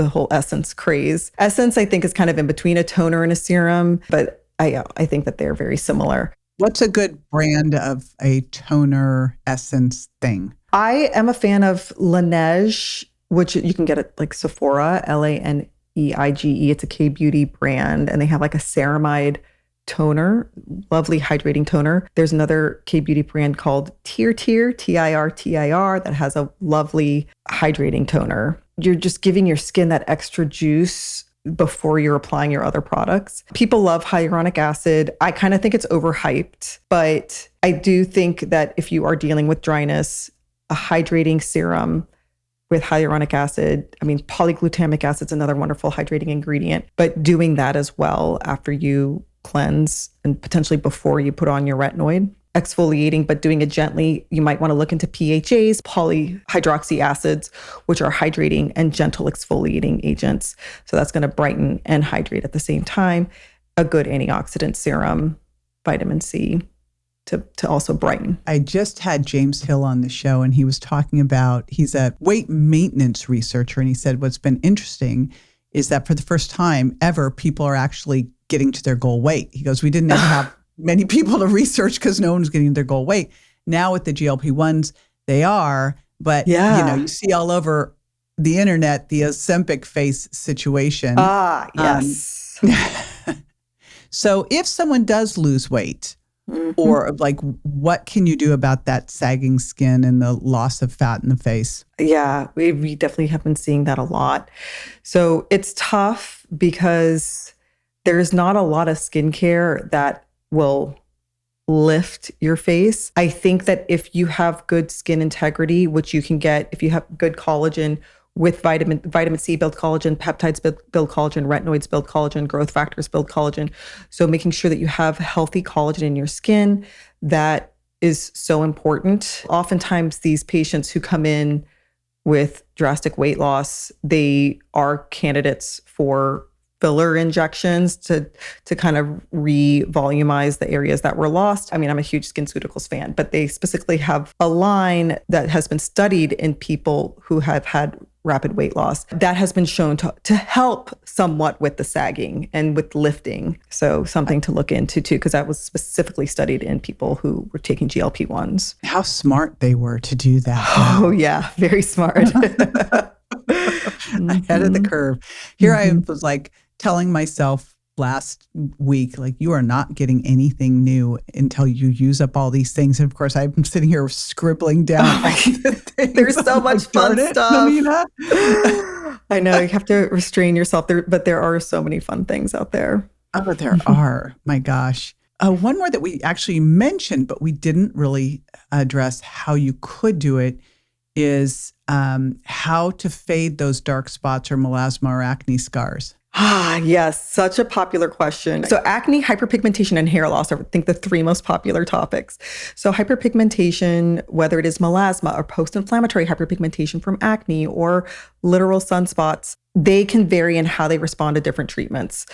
whole essence craze. Essence, I think, is kind of in between a toner and a serum, but I think that they're very similar. What's a good brand of a toner essence thing? I am a fan of Laneige, which you can get at like Sephora, Laneige. It's a K-Beauty brand, and they have like a ceramide toner, lovely hydrating toner. There's another K-Beauty brand called Tirtir, Tirtir, that has a lovely hydrating toner. You're just giving your skin that extra juice before you're applying your other products. People love hyaluronic acid. I kind of think it's overhyped, but I do think that if you are dealing with dryness, a hydrating serum with hyaluronic acid, polyglutamic acid is another wonderful hydrating ingredient, but doing that as well after you cleanse and potentially before you put on your retinoid. Exfoliating, but doing it gently. You might want to look into PHAs, polyhydroxy acids, which are hydrating and gentle exfoliating agents. So that's going to brighten and hydrate at the same time. A good antioxidant serum, vitamin C, to also brighten. I just had James Hill on the show, and he was talking about, he's a weight maintenance researcher, and he said what's been interesting is that for the first time ever, people are actually getting to their goal weight. He goes, we didn't ever have many people to research because no one's getting their goal weight. Now with the GLP-1s, they are, but you see all over the internet, the Ozempic face situation. Yes. So if someone does lose weight, or like, what can you do about that sagging skin and the loss of fat in the face? Yeah, we definitely have been seeing that a lot. So it's tough because there's not a lot of skincare that will lift your face. I think that if you have good skin integrity, which you can get if you have good collagen with vitamin C build collagen, peptides build collagen, retinoids build collagen, growth factors build collagen. So making sure that you have healthy collagen in your skin, that is so important. Oftentimes these patients who come in with drastic weight loss, they are candidates for filler injections to kind of re-volumize the areas that were lost. I mean, I'm a huge SkinCeuticals fan, but they specifically have a line that has been studied in people who have had rapid weight loss that has been shown to help somewhat with the sagging and with lifting. So something to look into too, because that was specifically studied in people who were taking GLP-1s. How smart they were to do that. Oh yeah, very smart. Ahead of the curve. Here I was like telling myself last week, like, you are not getting anything new until you use up all these things. And of course, I'm sitting here scribbling down. There's so much fun stuff. Mamina. I know you have to restrain yourself there, but there are so many fun things out there. Oh, there are. My gosh. One more that we actually mentioned, but we didn't really address how you could do it is how to fade those dark spots or melasma or acne scars. Ah, yes. Such a popular question. So acne, hyperpigmentation, and hair loss are, I think, the three most popular topics. So hyperpigmentation, whether it is melasma or post-inflammatory hyperpigmentation from acne or literal sunspots, they can vary in how they respond to different treatments.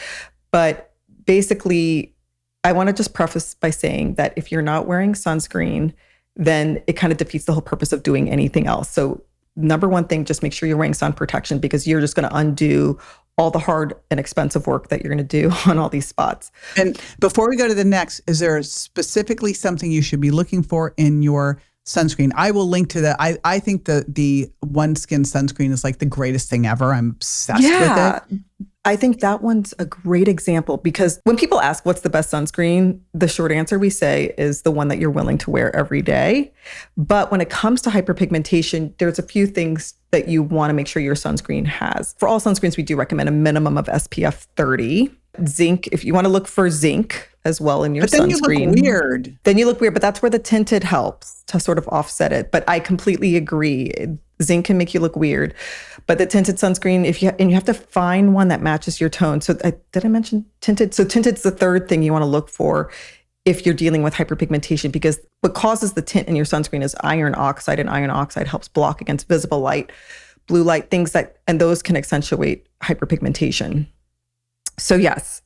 But basically, I want to just preface by saying that if you're not wearing sunscreen, then it kind of defeats the whole purpose of doing anything else. So number one thing, just make sure you're wearing sun protection, because you're just going to undo all the hard and expensive work that you're going to do on all these spots. And before we go to the next, is there specifically something you should be looking for in your sunscreen? I will link to that. I think the One Skin sunscreen is like the greatest thing ever. I'm obsessed with it. I think that one's a great example, because when people ask what's the best sunscreen, the short answer we say is the one that you're willing to wear every day. But when it comes to hyperpigmentation, there's a few things that you want to make sure your sunscreen has. For all sunscreens, we do recommend a minimum of SPF 30. Zinc, if you want to look for zinc as well in your sunscreen. But then you look weird. Then you look weird, but that's where the tinted helps to sort of offset it. But I completely agree. Zinc can make you look weird. But the tinted sunscreen, you have to find one that matches your tone. So did I mention tinted? So tinted's the third thing you want to look for if you're dealing with hyperpigmentation, because what causes the tint in your sunscreen is iron oxide, and iron oxide helps block against visible light, blue light, and those can accentuate hyperpigmentation. So yes,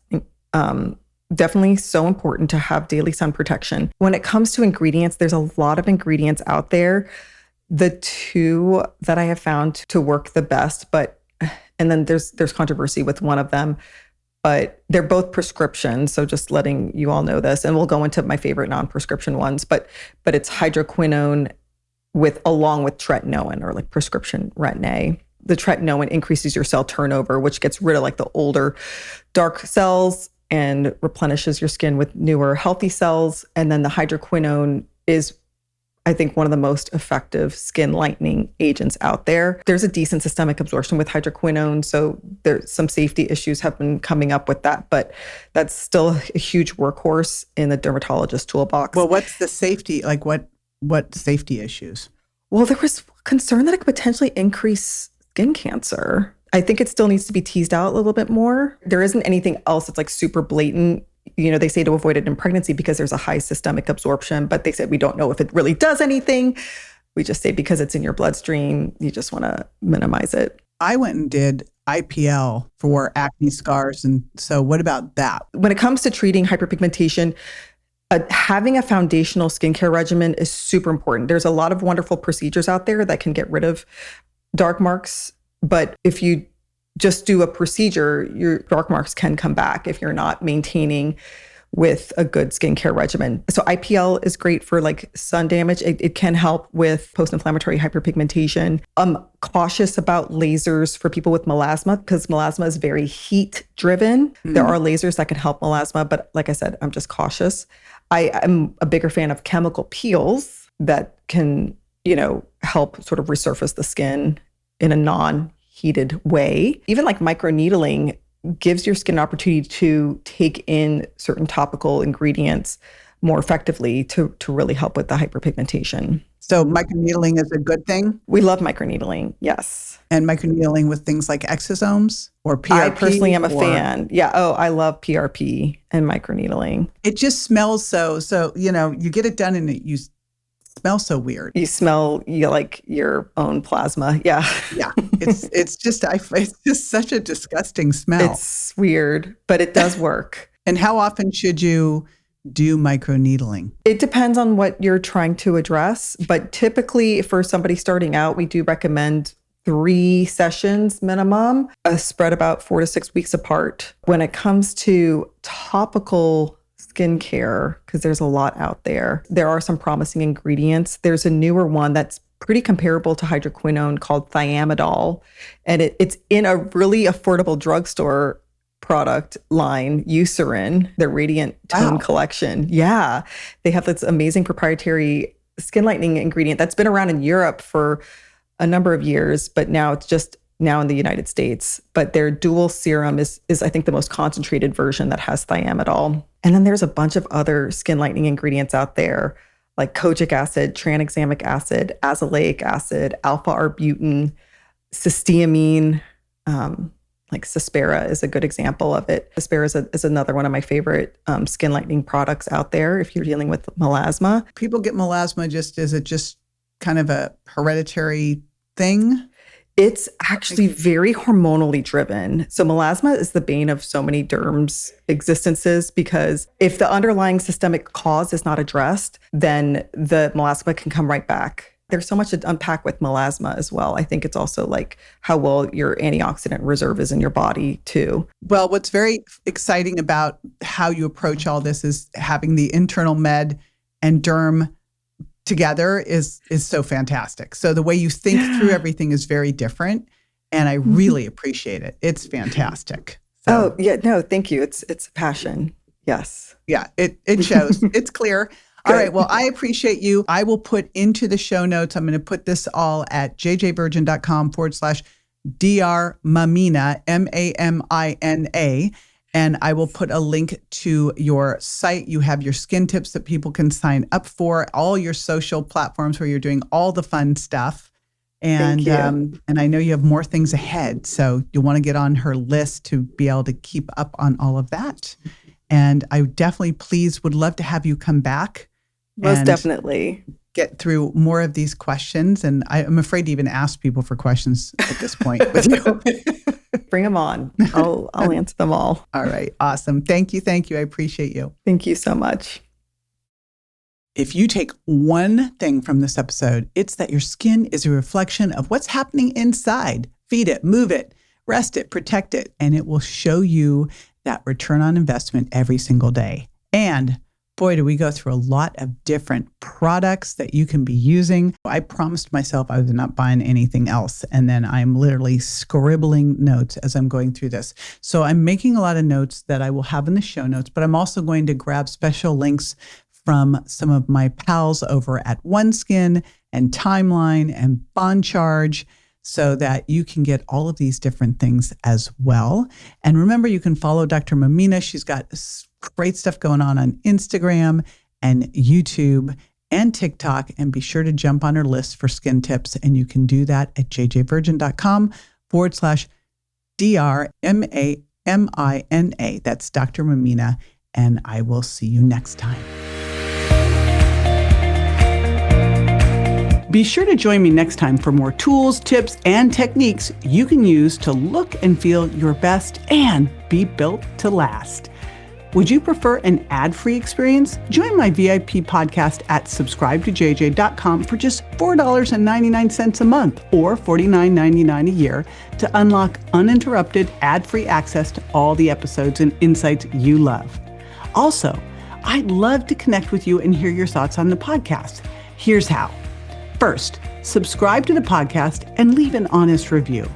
definitely so important to have daily sun protection. When it comes to ingredients, there's a lot of ingredients out there. The two that I have found to work the best, and then there's controversy with one of them, but they're both prescription. So just letting you all know this, and we'll go into my favorite non-prescription ones, but it's hydroquinone along with tretinoin, or like prescription Retin-A. The tretinoin increases your cell turnover, which gets rid of like the older dark cells and replenishes your skin with newer healthy cells. And then the hydroquinone is, I think, one of the most effective skin lightening agents out there. There's a decent systemic absorption with hydroquinone, so there's some safety issues have been coming up with that, but that's still a huge workhorse in the dermatologist toolbox. Well, what's the safety? Like what safety issues? Well, there was concern that it could potentially increase skin cancer. I think it still needs to be teased out a little bit more. There isn't anything else that's like super blatant. They say to avoid it in pregnancy because there's a high systemic absorption, but they said we don't know if it really does anything. We just say because it's in your bloodstream, you just want to minimize it. I went and did IPL for acne scars. And so what about that? When it comes to treating hyperpigmentation, having a foundational skincare regimen is super important. There's a lot of wonderful procedures out there that can get rid of dark marks, but if you just do a procedure, your dark marks can come back if you're not maintaining with a good skincare regimen. So IPL is great for like sun damage. It can help with post-inflammatory hyperpigmentation. I'm cautious about lasers for people with melasma, because melasma is very heat driven. There are lasers that can help melasma, but like I said, I'm just cautious. I am a bigger fan of chemical peels that can, help sort of resurface the skin in a non-heated way. Even like microneedling gives your skin an opportunity to take in certain topical ingredients more effectively to really help with the hyperpigmentation. So microneedling is a good thing? We love microneedling, yes. And microneedling with things like exosomes or PRP? I personally am a fan. Yeah. Oh, I love PRP and microneedling. It just smells so, you get it done and you smell so weird. You smell like your own plasma. Yeah. Yeah. It's just such a disgusting smell. It's weird, but it does work. And how often should you do microneedling? It depends on what you're trying to address, but typically for somebody starting out, we do recommend 3 sessions minimum, spread about 4 to 6 weeks apart. When it comes to topical skincare, because there's a lot out there are some promising ingredients. There's a newer one that's pretty comparable to hydroquinone called thiamidol, and it's in a really affordable drugstore product line, Eucerin, their Radiant Tone collection. Yeah. They have this amazing proprietary skin lightening ingredient that's been around in Europe for a number of years, but now it's just now in the United States. But their dual serum is I think the most concentrated version that has thiamidol. And then there's a bunch of other skin lightening ingredients out there like kojic acid, tranexamic acid, azelaic acid, alpha-arbutin, cysteamine, like Cispera is a good example of it. Cispera is another one of my favorite skin lightening products out there if you're dealing with melasma. People get melasma is it just kind of a hereditary thing? It's actually very hormonally driven. So melasma is the bane of so many derms' existences because if the underlying systemic cause is not addressed, then the melasma can come right back. There's so much to unpack with melasma as well. I think it's also like how well your antioxidant reserve is in your body too. Well, what's very exciting about how you approach all this is having the internal med and derm together is so fantastic. So the way you think through everything is very different. And I really appreciate it. It's fantastic. So, oh, yeah. No, thank you. It's a passion. Yes. Yeah, it shows. It's clear. All right. Well, I appreciate you. I will put into the show notes. I'm going to put this all at jjvirgin.com/Dr. Mamina, Mamina. And I will put a link to your site. You have your skin tips that people can sign up for, all your social platforms where you're doing all the fun stuff. And and I know you have more things ahead. So you'll want to get on her list to be able to keep up on all of that. And I definitely would love to have you come back. Most definitely. Get through more of these questions. And I'm afraid to even ask people for questions at this point with you. Bring them on. I'll answer them all. All right. Awesome. Thank you. Thank you. I appreciate you. Thank you so much. If you take one thing from this episode, it's that your skin is a reflection of what's happening inside. Feed it, move it, rest it, protect it, and it will show you that return on investment every single day. And boy, do we go through a lot of different products that you can be using. I promised myself I was not buying anything else. And then I'm literally scribbling notes as I'm going through this. So I'm making a lot of notes that I will have in the show notes, but I'm also going to grab special links from some of my pals over at OneSkin and Timeline and Bond Charge so that you can get all of these different things as well. And remember, you can follow Dr. Mamina. She's got great stuff going on Instagram and YouTube and TikTok. And be sure to jump on her list for skin tips. And you can do that at jjvirgin.com/Dr. Mamina. That's Dr. Mamina. And I will see you next time. Be sure to join me next time for more tools, tips, and techniques you can use to look and feel your best and be built to last. Would you prefer an ad-free experience? Join my VIP podcast at subscribetoJJ.com for just $4.99 a month or $49.99 a year to unlock uninterrupted ad-free access to all the episodes and insights you love. Also, I'd love to connect with you and hear your thoughts on the podcast. Here's how. First, subscribe to the podcast and leave an honest review.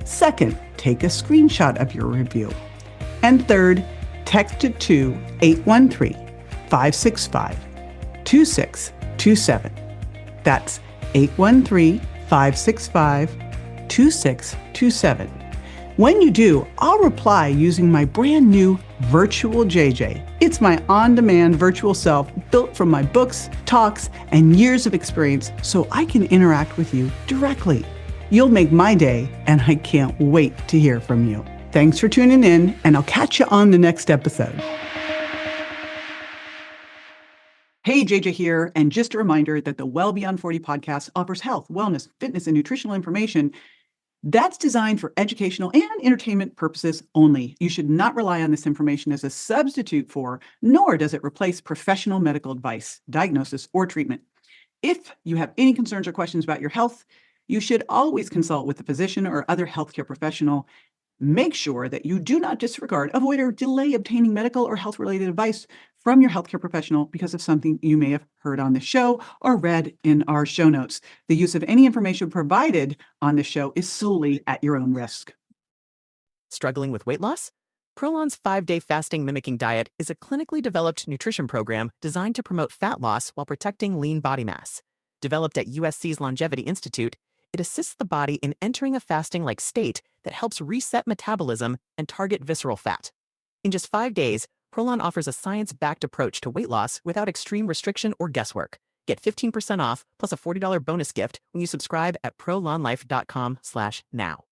Second, take a screenshot of your review. And third, text it to 813-565-2627. That's 813-565-2627. When you do, I'll reply using my brand new Virtual JJ. It's my on-demand virtual self built from my books, talks, and years of experience so I can interact with you directly. You'll make my day, and I can't wait to hear from you. Thanks for tuning in, and I'll catch you on the next episode. Hey, JJ here, and just a reminder that the Well Beyond 40 podcast offers health, wellness, fitness, and nutritional information that's designed for educational and entertainment purposes only. You should not rely on this information as a substitute for, nor does it replace professional medical advice, diagnosis, or treatment. If you have any concerns or questions about your health, you should always consult with a physician or other healthcare professional. Make sure that you do not disregard, avoid, or delay obtaining medical or health-related advice from your healthcare professional because of something you may have heard on the show or read in our show notes. The use of any information provided on the show is solely at your own risk. Struggling with weight loss? Prolon's 5-day fasting mimicking diet is a clinically developed nutrition program designed to promote fat loss while protecting lean body mass. Developed at USC's Longevity Institute, it assists the body in entering a fasting-like state that helps reset metabolism and target visceral fat. In just 5 days, Prolon offers a science-backed approach to weight loss without extreme restriction or guesswork. Get 15% off plus a $40 bonus gift when you subscribe at prolonlife.com/now.